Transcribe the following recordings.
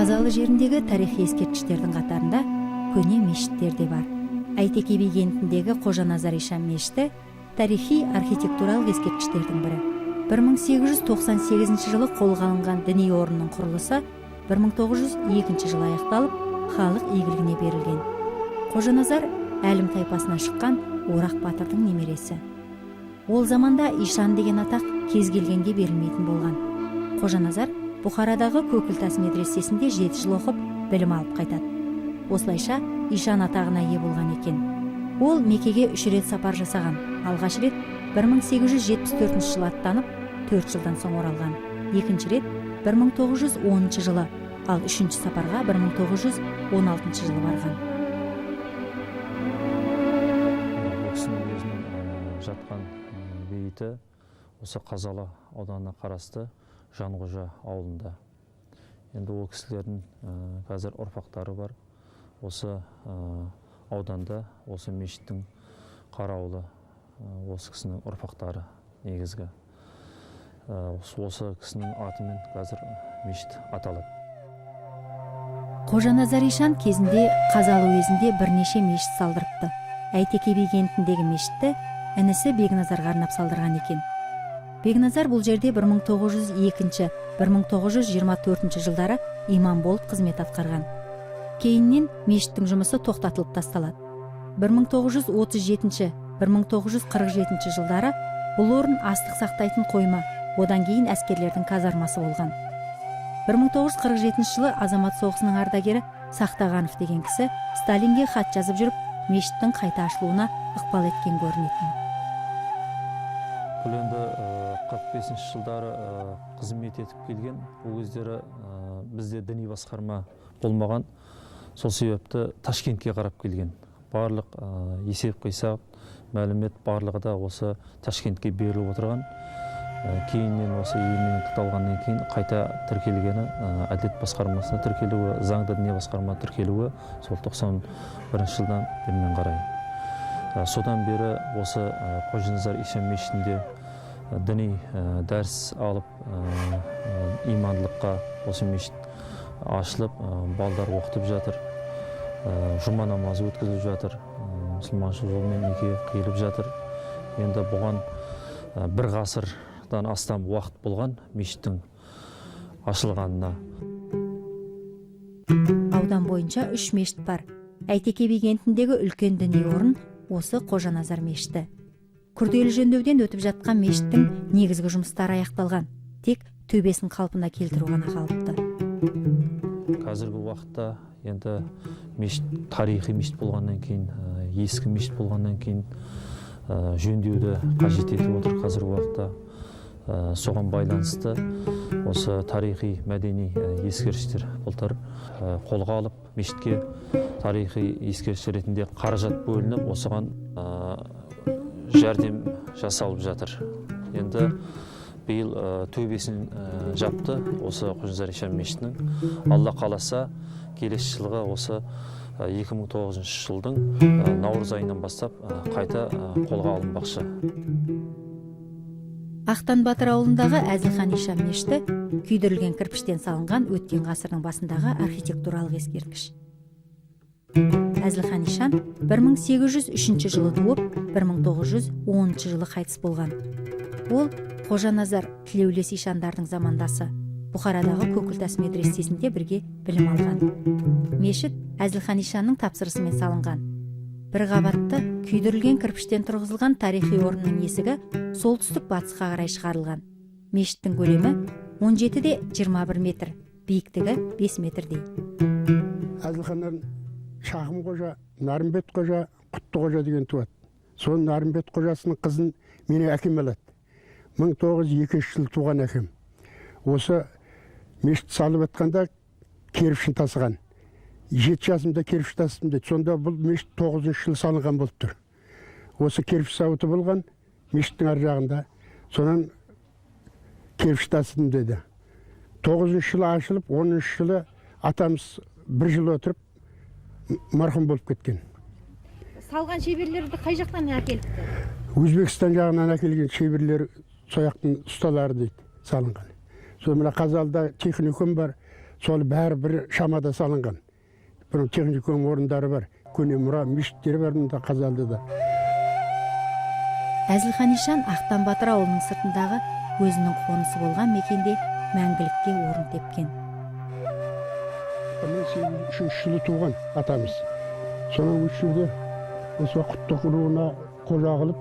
Қазалы жеріндегі тарихи ескерткіштердің қатарында көне мешіттер де бар. Әйтеке би кентіндегі Қожаназар ишан мешіті тарихи архитектуралық ескерткіштердің бірі. 1898 жылы қолға алынған діни орынның құрылысы 1902 жылы аяқталып, халық игілігіне берілген. Қожаназар әлім тайпасынан шыққан Орақ батырдың немересі. Ол заманда ишан деген атақ кез келгенге берілмейтін болған. Қожаназар Бұхарадағы Көкілтас медресесінде 7 жыл оқып, білім алып қайтады. Осылайша ишан атағына ие болған екен. Ол Меккеге 3 рет сапар жасаған. Алғаш рет 1874 жылы аттанып, 4 жылдан соң оралған. Екінші рет 1910 жылы, ал үшінші сапарға 1916 жылы барған. Бұл өзінің жатқан бейіті осы Қазалы ауданына қарасты Жанғожа ауылында. Енді ол кісілердің қазір ұрпақтары бар. Осы ауданда, осы мешіттің қарауылы, осы кісінің ұрпақтары негізгі. Осы кісінің атымен қазір мешіт аталады. Қожаназар ишан кезінде Қазалы уезінде бірнеше мешіт салдырыпты. Әйтеке би кентіндегі мешітті інісі Бекназарға арнап салдырған екен. Бекназар бұл жерде 1902-1924 жылдары имам болып қызмет атқарған. Кейіннен мешіттің жұмысы тоқтатылып тасталады. 1937-1947 жылдары бұл орын астық сақтайтын қойма, одан кейін әскерлердің казармасы болған. 1947 жылы Азамат соғысының ардагері Сақтағанов деген кісі Сталинге хат жазып жүріп, мешіттің қайта ашылуына ықпал еткен көрінетін. Бұл енді 45 жылдары қызмет етіп келген. Ол кездері бізде діни басқарма болмаған. Сол себепті Ташкентке қарап келген. Барлық есеп қисап, мәлімет барлығы да осы Ташкентке беріліп отырған. Кейіннен осы егемендік алғаннан кейін қайта тіркелгені, әділет басқармасына тіркелуі, заңды діни басқарма тіркелуі сол 91 жылдан бермен қарай. Содан бері осы Қожаназар ишан мешітінде діни дәріс алып, имандылыққа осы мешіт ашылып, балдар оқытып жатыр, жұма намазы өткізіліп жатыр, мұсылманшыл жолмен неке қиылып жатыр. Енді бұған бір ғасырдан астам уақыт болған мешіттің ашылғанына. Аудан бойынша 3 мешіт бар. Әйтеке би кентіндегі үлкен діни орын осы Қожаназар мешіті. Күрделі жөндеуден өтіп жатқан мешіттің негізгі жұмыстары аяқталған. Тек төбесін қалпына келтіру ғана қалыпты. Қазіргі уақытта енді мешіт тарихи мешіт болғаннан кейін, ескі мешіт болғаннан кейін жөндеуді қажет етіп отыр қазіргі уақытта. Соған байланысты осы тарихи мәдени ескерткіштер былтыр қолға алып, мешітке тарихи ескерткіш ретінде қаражат бөлініп, осыған жәрдем жасалып жатыр. Енді биыл төбесін жапты осы Қожаназар ишан мешітінің. Алла қаласа, келесі жылға осы 2009 жылдың наурыз айынан бастап қайта қолға алынбақшы. Ақтан Батыр ауылындағы Әзілхан ишан мешіті күйдірілген кірпіштен салынған өткен ғасырдың басындағы архитектуралық ескерткіш. Әзілхан ишан 1803 жылы туып, 1910 жылы қайтыс болған. Ол Қожаназар тілеулес ишандардың замандасы. Бұхарадағы Көкілтас медресесінде бірге білім алған. Мешіт Әзілхан ишанның тапсырысымен салынған. Бір қабатты күйдірілген кірпіштен тұрғызылған тарихи орынның есігі солтүстік батысқа қарай шығарылған. Мешіттің көлемі 17-21 метр, биіктігі 5 метрдей. Әзілханнан Шағым қожа, Нарымбет қожа, Құтты қожа деген туады. Соның Нарымбет қожасының қызын менің әкем алады. 1902 жыл туған әкем. Осы мешіт салып атқанда кірпішін тасыған. 7 жасымда кірпіш тастым деді. Сонда бұл мешіт 9 жыл салынған болып тұр. Осы кірпіш сауыты болған мешіттің ар жағында. Сонан кірпіш тастым деді. 9 жылы ашылып, 10 жылы атамыз 1 жыл отырып марқұм болып кеткен. Салған шеберлерді қай жақтан әкеліпті? Өзбекстан жағынан әкелген шеберлер сояқтың ұсталары дейді салынған. Сол мына Қазалыда техникум бар, сол бәрі бір шамада салынған. Бұның техникум орындары бар, көне мұра мешіттері бар мұнда Қазалыда. Әзілхан Ишан Ақтан Батыр ауылының сыртындағы өзінің қонысы болған мекенде мәңгілікке орын тепкен. 1803 жылы туған атамыз. Соның 3 жылда осы құттық руына қожа қылып,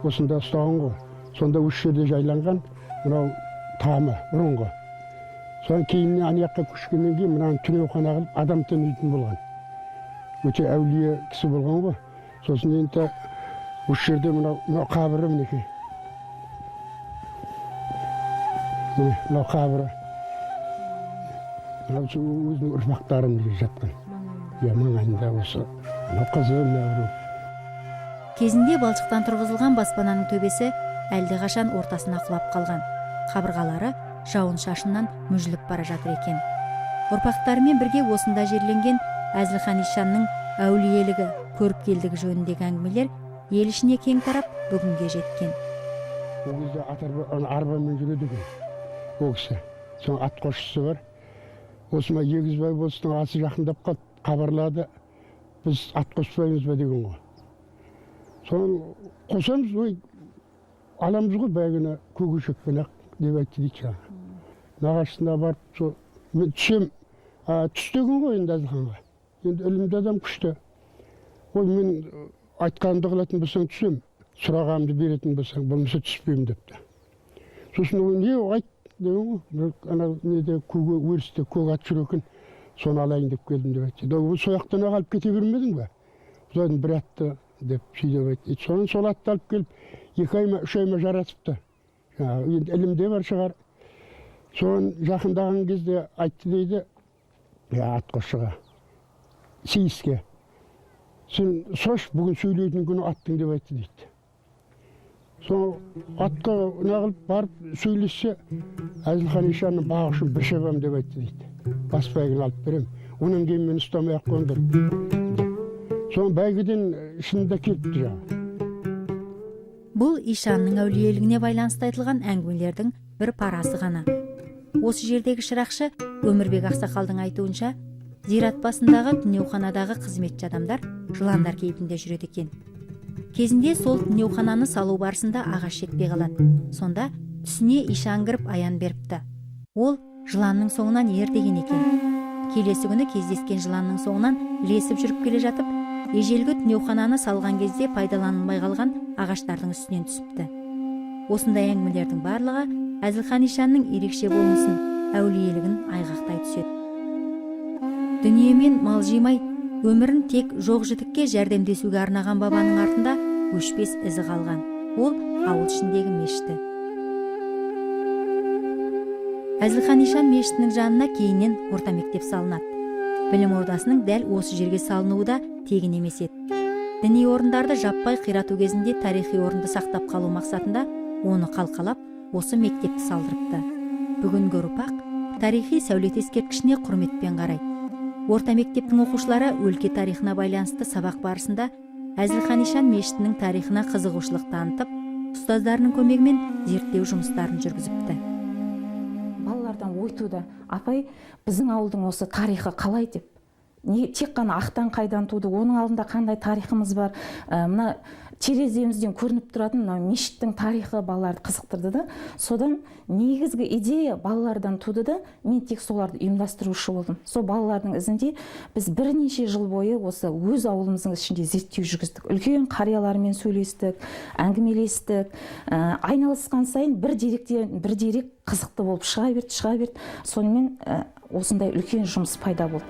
осында ұстаған ғой. Сонда 3 жерде жайланған мынау тамы бұрынғы. Содан кейіннен анаяққа көшкеннен кейін мынаны түнеухана қылып адам танитын болған. Өте әулие кісі болған ғой. Сосын енді 3 жерде мынау қабірі мінекей. Мынау қабірі. Мынау өзінің ұрпақтарын жатқан. Маңайында осы. Мынау қызы, мынау. Кезінде балшықтан тұрғызылған баспананың төбесі әлдеқашан ортасына құлап қалған. Қабырғалары жауын шашыннан мүжіліп бара жатыр екен. Ұрпақтарымен бірге осында жерленген Әзілхан Ишанның әулиелігі, көріпкелдігі жөніндегі әңгімелер ел ішіне кең тарап бүгінге жеткен. Ол кезде арбамен жүреді екен. Ол кісі. Соң ат қосшысы бар. Осыма Егізбай болыстың асы жақындап қалды, хабарлады. Біз ат қоспаймыз ба деген ғой. Соң қосамыз, ой, аламыз ғой бәйгіні көгешекпен ақ деп айтты дейді. Нағашысына барып, мен түсем, түс деген ғой енді Әзілханға. Енді ілімді адам күшті. Ой, мен айтқанымды қылатын болсаң түсем, сұрағанымды беретін болсаң, болмаса түспеймін депті. Сосын ол не айт деген ғой, ана неде өрісте көк ат жүр екен, соны алайын деп келдім деп айтты. Ол сояқтан алып кете бермедің бе? Содан бір атты деп сөйдеп айтты. Соны сол атты алып келіп, 2 ай ма 3 ай ма жаратыпты. Енді ілімде бар шығар. Соны жақындаған кезде айтты дейді, ат қосшыға, сейіске. Сен сош бүгін сөйлейтін күні аттың деп айтты дейді. Сол атқа нағылып барып сөйлессе, Әзілхан Ишанның бағы үшін бір шабам деп айтты дейді. Бас бәйгіні алып берем. Онан кейін мен ұстамай ақ қондыр. Соң бәйгіден шынында келіпті жаңа. Бұл Ишанның әулиелігіне байланысты айтылған әңгімелердің бір парасы ғана. Осы жердегі шырақшы Өмірбек Ақсақалдың айтуынша, зират басындағы түнеуханадағы қызметші адамдар жыландар кейпінде жүреді екен. Кезінде сол түнеухананы салу барысында ағаш жетпей қалады. Сонда түсіне Ишан кіріп аян беріпті. Ол жыланның соңынан ертеген екен. Келесі күні кездескен жыланның соңынан ілесіп жүріп келе жатып, ежелгі түнеухананы салған кезде пайдаланылмай қалған ағаштардың үстінен түсіпті. Осындай әңгімелердің барлығы Әзілхан Ишанның ерекше болмысын, әулиелігін айғақтай түседі. Дүниемен мал жимай, өмірін тек жоқ-жітікке жәрдемдесуге арнаған бабаның артында өшпес ізі қалған. Ол ауыл ішіндегі мешіті. Әзілхан Ишан мешітінің жанына кейіннен орта мектеп салынады. Білім ордасының дәл осы жерге салынуы да тегін емес еді. Діни орындарды жаппай қирату кезінде тарихи орынды сақтап қалу мақсатында оны қалқалап, осы мектепті салдырыпты. Бүгінгі ұрпақ тарихи сәулет ескерткішіне құрметпен қарайды. Орта мектептің оқушылары өлке тарихына байланысты сабақ барысында Әзілхан Ишан мешітінің тарихына қызығушылық танытып, ұстаздарының көмегімен зерттеу жұмыстарын жүргізіпті. Балалардан ой туды, апай, біздің ауылдың осы тарихы қалай деп. Тек қана ақтан қайдан туды, оның алдында қандай тарихымыз бар. Мына тереземізден көрініп тұратын мешіттің тарихы балаларды қызықтырды да. Содан негізгі идея балалардан туды да, мен тек соларды ұйымдастырушы болдым. Сол балалардың ізінде біз бірнеше жыл бойы осы өз ауылымыздың ішінде зерттеу жүргіздік. Үлкен қариялармен сөйлестік, әңгімелестік. Айналысқан сайын бір дерек қызықты болып шыға берді. Сонымен осындай үлкен жұмыс пайда болды.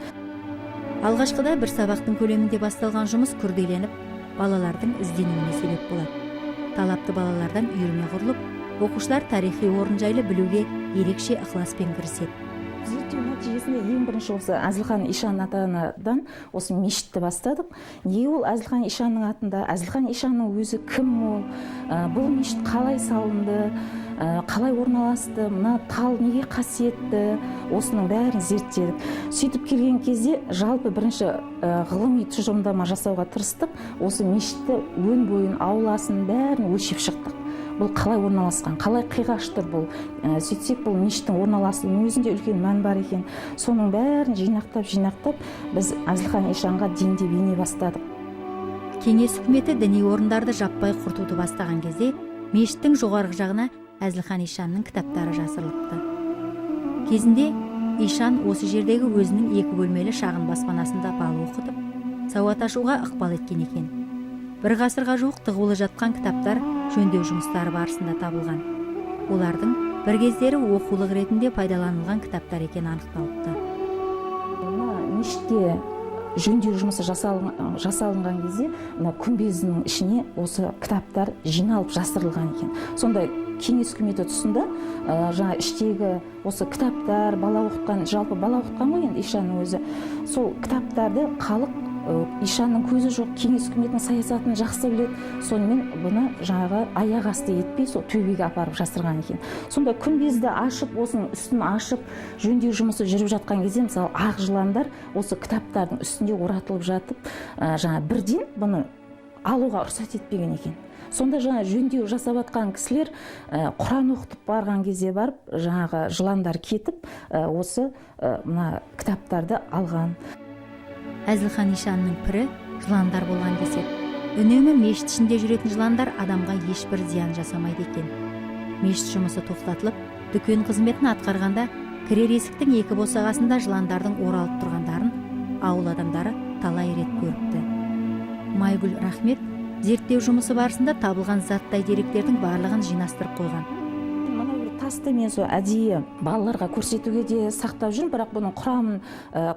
Алғашқыда бір сабақтың көлемінде басталған жұмыс күрделеніп, балалардың ізденуіне себеп болады. Талапты балалардан үйірме құрылып, оқушылар тарихи орын жайлы білуге ерекше ықыласпен кіріседі. Зерттеу нәтижесінде ең бірінші осы Әзілхан Ишан атадан осы мешітті бастадық. Неге ол Әзілхан Ишанның атында? Әзілхан Ишанның өзі кім ол? Бұл мешіт қалай салынды? Қалай орналасты? Мына тал неге қасиетті? Осының бәрін зерттедік. Сөйтіп келген кезде жалпы бірінші ғылыми тұжырымдама жасауға тырыстық. Осы мешітті өн бойын, ауласын бәрін өлшеп шықтық. бұл қалай орналасқан, қалай қиғаш тұр бұл. Сөйтсек бұл мешіттің орналасуының өзінде үлкен мән бар екен. Соның бәрін жинақтап біз Әзілхан Ишанға дендеп ене бастадық. Кеңес үкіметі діни орындарды жаппай құртуды бастаған кезде мешіттің жоғарғы жағына Әзілхан Ишанның кітаптары жасырылыпты. Кезінде Ишан осы жердегі өзінің 2 бөлмелі шағын баспанасында бал оқытып, сауат ашуға ықпал еткен екен. 1 ғасырға жуық тығулы жатқан кітаптар жөндеу жұмыстары барысында табылған. Олардың бір кездері оқулық ретінде пайдаланылған кітаптар екені анықталыпты. Мешітке жөндеу жұмысы жасалынған кезде күмбездің ішіне осы кітаптар жиналып жасырылған екен. Сондай кеңес үкіметі тұсында жаңа іштегі осы кітаптар, бала оқытқан, жалпы бала оқытқан ғой енді Ишанның өзі. Сол кітаптарды халық Ишанның көзі жоқ, кеңес үкіметінің саясатын жақсы біледі. Сонымен бұны жаңағы аяқ асты етпей, сол төбеге апарып жасырған екен. Сонда күмбезді ашып, осының үстін ашып, жөндеу жұмысы жүріп жатқан кезде, мысалы, ақ жыландар осы кітаптардың үстінде оратылып жатып, жаңа бірден бұны алуға рұқсат етпеген екен. Сонда жаңа жөндеу жасап жатқан кісілер Құран оқытып барған кезде барып, жаңағы жыландар кетіп, осы мына кітаптарды алған. Әзілхан Ишанның пірі жыландар болған деседі. Үнемі мешіт ішінде жүретін жыландар адамға ешбір зиян жасамайды екен. Мешіт жұмысы тоқтатылып, дүкен қызметін атқарғанда кірер есіктің 2 босағасында жыландардың оралып тұрғандарын ауыл адамдары талай рет көріпті. Майгүл Рахмет зерттеу жұмысы барысында табылған заттай деректердің барлығын жинастырып қойған. Тасты мен сол әдейі балаларға көрсетуге де сақтап жүрмін, бірақ бұның құрамын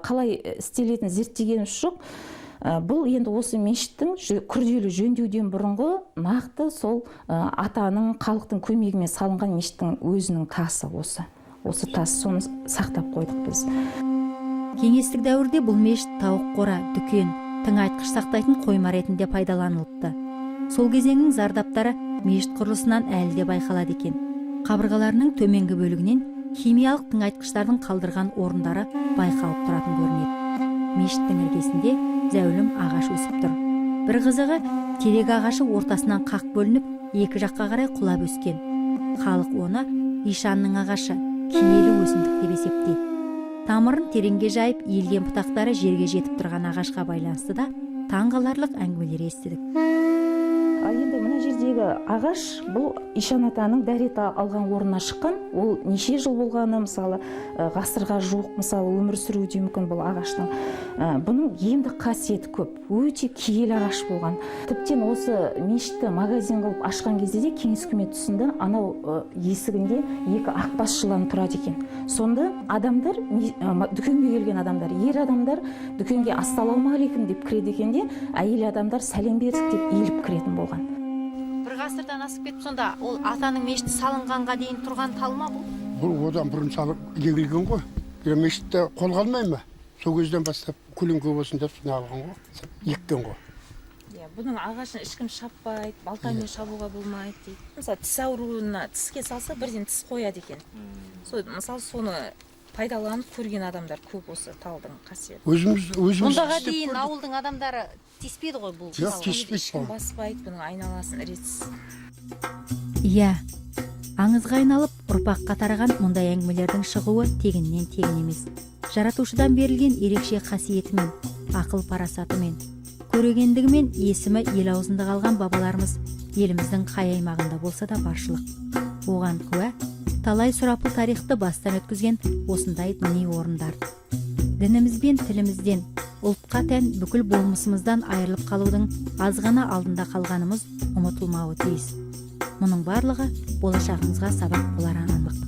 қалай істелетінін зерттегеніміз жоқ. Бұл енді осы мешіттің күрделі жөндеуден бұрынғы нақты сол атаның, халықтың көмегімен салынған мешіттің өзінің тасы осы. Осы тас, соны сақтап қойдық біз. Кеңестік дәуірде бұл мешіт тауық қора, дүкен, тыңайтқыш сақтайтын қойма ретінде пайдаланылыпты. Сол кезеңнің зардаптары мешіт құрылысынан әлі де байқалады екен. Қабырғаларының төменгі бөлігінен химиялық тыңайтқыштардың қалдырған орындары байқалып тұратын көрінеді. Мешіттің іргесінде зәулім ағаш өсіп тұр. Бір қызығы, терек ағашы ортасынан қақ бөлініп, 2 жаққа қарай құлап өскен. Халық оны Ишанның ағашы, киелі өсімдік деп есептейді. Тамырын тереңге жайып, иілген бұтақтары жерге жетіп тұрған ағашқа байланысты да таңғаларлық әңгімелер естідік. Енді мына жердегі ағаш бұл Ишан атаның дәрет алған орнына шыққан. Ол неше жыл болғаны, мысалы, ғасырға жуық мысалы өмір сүруі мүмкін бұл ағаштың. Бұның емдік қасиеті көп, өте киелі ағаш болған. Тіптен осы мешітті магазин қылып ашқан кезде де кеңес үкіметі тұсында анау есігінде 2 ақбас жылан тұрады екен. Сонда адамдар, дүкенге келген адамдар, ер адамдар дүкенге ассалаумағалейкум деп кіреді екен де, әйел адамдар сәлем бердік деп иіліп кіретін болған. Бір ғасырдан асып кетіп, сонда ол атаның мешіті салынғанға дейін тұрған тал ма бұл? Бұл одан бұрын салып егілген ғой. Мешітті қолға алмай ма? Сол кезден бастап көлеңке болсын деп соны алған ғой, еккен ғой. Бұның ағашын ешкім шаппайды, балтамен шабуға болмайды дейді. Мысалы, тіс ауруына тіске салса, бірден тіс қояды екен. Мысалы, соны пайдаланып көрген адамдар көп осы талдың қасиеті. Өзіміз Мұндаға дейін ауылдың адамдары тиіспейді ғой бұл? Жоқ, тиіспейді. Ешкім баспайды, бұның айналасын ретсіз. Иә, аңызға айналып ұрпаққа тараған мұндай әңгімелердің шығуы тегіннен тегін емес. Жаратушыдан берілген ерекше қасиетімен, ақыл парасатымен, көрегендігімен есімі ел аузында қалған бабаларымыз еліміздің қай аймағында болса да баршылық. Оған куә талай сұрапыл тарихты бастан өткізген осындай діни орындар. Дініміз бен тілімізден, ұлтқа тән бүкіл болмысымыздан айырылып қалудың аз ғана алдында қалғанымыз ұмытылмауы тиіс. Мұның барлығы болашағымызға сабақ болары анық.